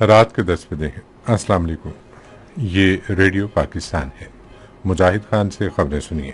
رات کے 10 بجے ہیں۔ السلام علیکم، یہ ریڈیو پاکستان ہے۔ مجاہد خان سے خبریں سنیے۔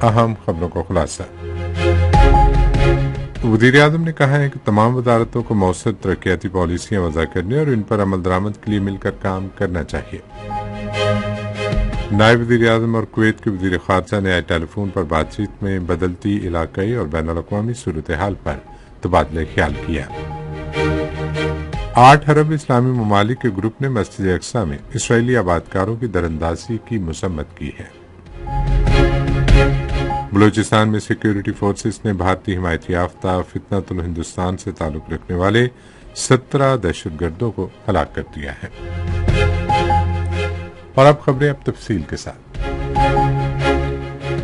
اہم خبروں کا خلاصہ۔ وزیر اعظم نے کہا ہے کہ تمام وزارتوں کو مؤثر ترقیاتی پالیسیاں وضع کرنے اور ان پر عمل درآمد کے لیے مل کر کام کرنا چاہیے۔ نائب وزیر اعظم اور کویت کے وزیر خارجہ نے آج ٹیلی فون پر بات چیت میں بدلتی علاقائی اور بین الاقوامی صورتحال پر تبادلہ خیال کیا۔ 8 ارب اسلامی ممالک کے گروپ نے مسجد اقصی میں اسرائیلی آبادکاروں کی دراندازی کی مذمت کی ہے۔ بلوچستان میں سیکیورٹی فورسز نے بھارتی حمایت یافتہ فتنۃ الہندوستان سے تعلق رکھنے والے 17 دہشت گردوں کو ہلاک کر دیا ہے۔ اور اب خبریں تفصیل کے ساتھ۔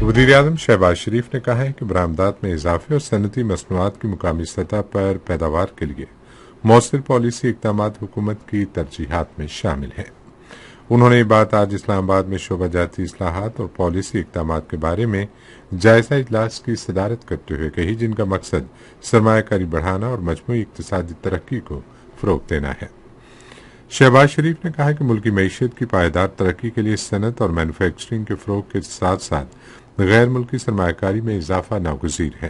وزیر اعظم شہباز شریف نے کہا ہے کہ برآمدات میں اضافے اور صنعتی مصنوعات کی مقامی سطح پر پیداوار کے لیے مؤثر پالیسی اقدامات حکومت کی ترجیحات میں شامل ہیں۔ انہوں نے یہ بات آج اسلام آباد میں شعبہ جاتی اصلاحات اور پالیسی اقدامات کے بارے میں جائزہ اجلاس کی صدارت کرتے ہوئے کہی، جن کا مقصد سرمایہ کاری بڑھانا اور مجموعی اقتصادی ترقی کو فروغ دینا ہے۔ شہباز شریف نے کہا کہ ملکی معیشت کی پائیدار ترقی کے لیے صنعت اور مینوفیکچرنگ کے فروغ کے ساتھ ساتھ غیر ملکی سرمایہ کاری میں اضافہ ناگزیر ہے۔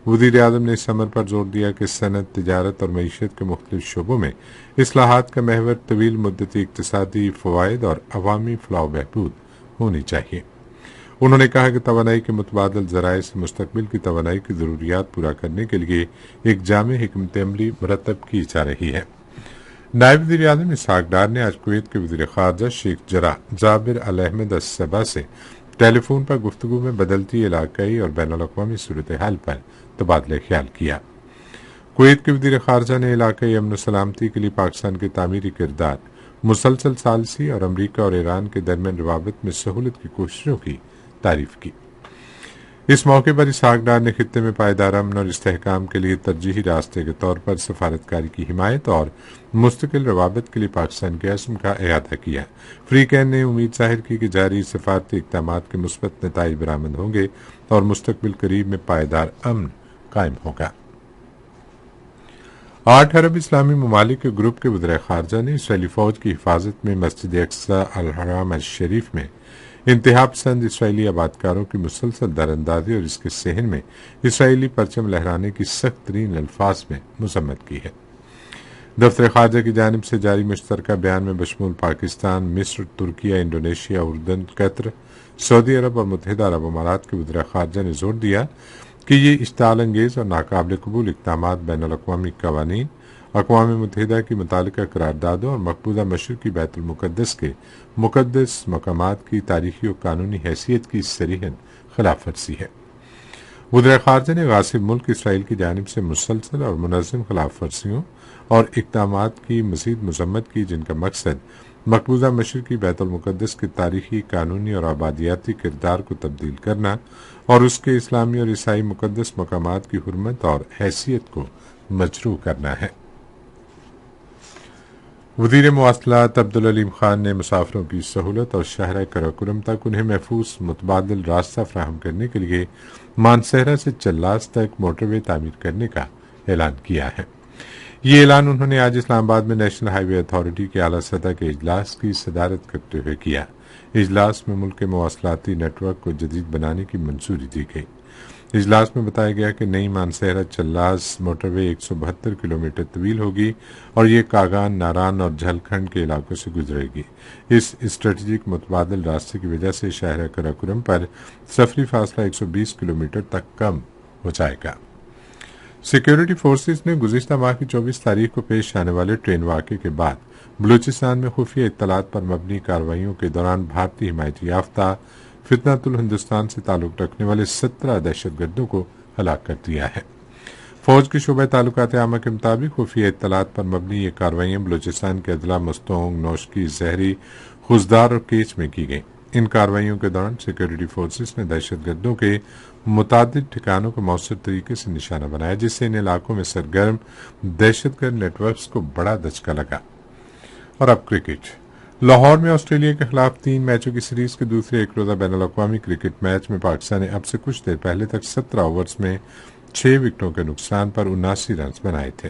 وزیر اعظم نے اس امر پر زور دیا کہ صنعت، تجارت اور معیشت کے مختلف شعبوں میں اصلاحات کا محور طویل مدتی اقتصادی فوائد اور عوامی فلاح و بہبود ہونی چاہیے۔ انہوں نے کہا کہ توانائی کے متبادل ذرائع سے مستقبل کی توانائی کی ضروریات پورا کرنے کے لیے ایک جامع حکمت عملی مرتب کی جا رہی ہے۔ نائب وزیر اعظم اسحاق ڈار نے آج کویت کے وزیر خارجہ شیخ جراح جابر الحمد الصبا سے ٹیلی فون پر گفتگو میں بدلتی علاقائی اور بین الاقوامی صورتحال پر تبادلہ خیال کیا۔ کویت کے وزیر خارجہ نے علاقائی امن و سلامتی کے لیے پاکستان کے تعمیری کردار، مسلسل ثالثی اور امریکہ اور ایران کے درمیان روابط میں سہولت کی کوششوں کی تعریف کی۔ اس موقع پر اسحاق ڈار نے خطے میں پائیدار امن اور استحکام کے لیے ترجیحی راستے کے طور پر سفارتکاری کی حمایت اور مستقل روابط کے لیے پاکستان کے عزم کا اعادہ کیا۔ فریقین نے امید ظاہر کی کہ جاری سفارتی اقدامات کے مثبت نتائج برآمد ہوں گے اور مستقبل قریب میں پائیدار امن قائم ہوگا۔ 8 ارب اسلامی ممالک کے گروپ کے وزراء خارجہ نے اسرائیلی فوج کی حفاظت میں مسجد اقصی الحرام الشریف میں انتہا پسند اسرائیلی آبادکاروں کی مسلسل دراندازی اور اس کے صحن میں اسرائیلی پرچم لہرانے کی سخت ترین الفاظ میں مذمت کی ہے۔ دفتر خارجہ کی جانب سے جاری مشترکہ بیان میں بشمول پاکستان، مصر، ترکیہ، انڈونیشیا، اردن، قطر، سعودی عرب اور متحدہ عرب امارات کے وزراء خارجہ نے زور دیا کہ یہ اشتعال انگیز اور ناقابل قبول اقدامات بین الاقوامی قوانین، اقوام متحدہ کی متعلقہ قراردادوں اور مقبوضہ مشرقی بیت المقدس کے مقدس مقامات کی تاریخی و قانونی حیثیت کی صریحاً خلاف ورزی ہے۔ وزراء خارجہ نے غاصب ملک اسرائیل کی جانب سے مسلسل اور منظم خلاف ورزیوں اور اقدامات کی مزید مذمت کی، جن کا مقصد مقبوضہ مشرقی بیت المقدس کے تاریخی، قانونی اور آبادیاتی کردار کو تبدیل کرنا اور اس کے اسلامی اور عیسائی مقدس مقامات کی حرمت اور حیثیت کو مجروح کرنا ہے۔ وزیر مواصلات عبدالعلیم خان نے مسافروں کی سہولت اور شاہراہ قراقرم تک انہیں محفوظ متبادل راستہ فراہم کرنے کے لیے مانسہرہ سے چلاس تک موٹر وے تعمیر کرنے کا اعلان کیا ہے۔ یہ اعلان انہوں نے آج اسلام آباد میں نیشنل ہائی وے اتھارٹی کے اعلیٰ سطح کے اجلاس کی صدارت کرتے ہوئے کیا۔ اجلاس میں ملک کے مواصلاتی نیٹ ورک کو جدید بنانے کی منظوری دی گئی۔ اجلاس میں بتایا گیا کہ نئی مانسہرہ چلاس موٹر وے 172 کلومیٹر طویل ہوگی اور یہ کاغان، ناران اور جھلکھنڈ کے علاقوں سے گزرے گی۔ اس اسٹریٹجک متبادل راستے کی وجہ سے شاہراہ قراقرم پر سفری فاصلہ 120 کلومیٹر تک کم ہو جائے گا۔ سیکیورٹی فورسز نے گزشتہ ماہ کی 24 تاریخ کو پیش آنے والے ٹرین واقعے کے بعد بلوچستان میں خفیہ اطلاعات پر مبنی کارروائیوں کے دوران بھارتی حمایت یافتہ فتنۃ الہندوستان سے تعلق رکھنے والے 17 دہشت گردوں کو ہلاک کر دیا ہے۔ فوج کے شعبہ تعلقات عامہ کے مطابق خفیہ اطلاعات پر مبنی یہ کارروائیاں بلوچستان کے اضلاع مستونگ، نوشکی، زہری، خزدار اور کیچ میں کی گئیں۔ ان کارروائیوں کے دوران سیکیورٹی فورسز نے دہشت گردوں کے متعدد ٹھکانوں کو مؤثر طریقے سے نشانہ بنایا، جس سے ان علاقوں میں سرگرم دہشت گرد نیٹ ورکس کو بڑا دھچکا لگا۔ اور اب کرکٹ۔ لاہور میں آسٹریلیا کے خلاف 3 میچوں کی سیریز کے دوسرے ایک روزہ بین الاقوامی کرکٹ میچ میں پاکستان نے اب سے کچھ دیر پہلے تک 17 اوورز میں 6 وکٹوں کے نقصان پر 79 رنز بنائے تھے۔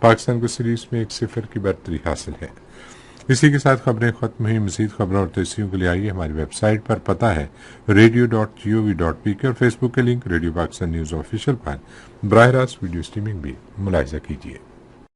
پاکستان کو سیریز میں 1-0 کی برتری حاصل ہے۔ اسی کے ساتھ خبریں ختم ہوئی۔ مزید خبروں اور تجزیوں کے لیے آئیے ہماری ویب سائٹ پر، پتہ ہے radio.gov.pk، اور فیس بک کے link radio Pakistan news official پر براہ راست ویڈیو اسٹریمنگ بھی ملاحظہ کیجیے۔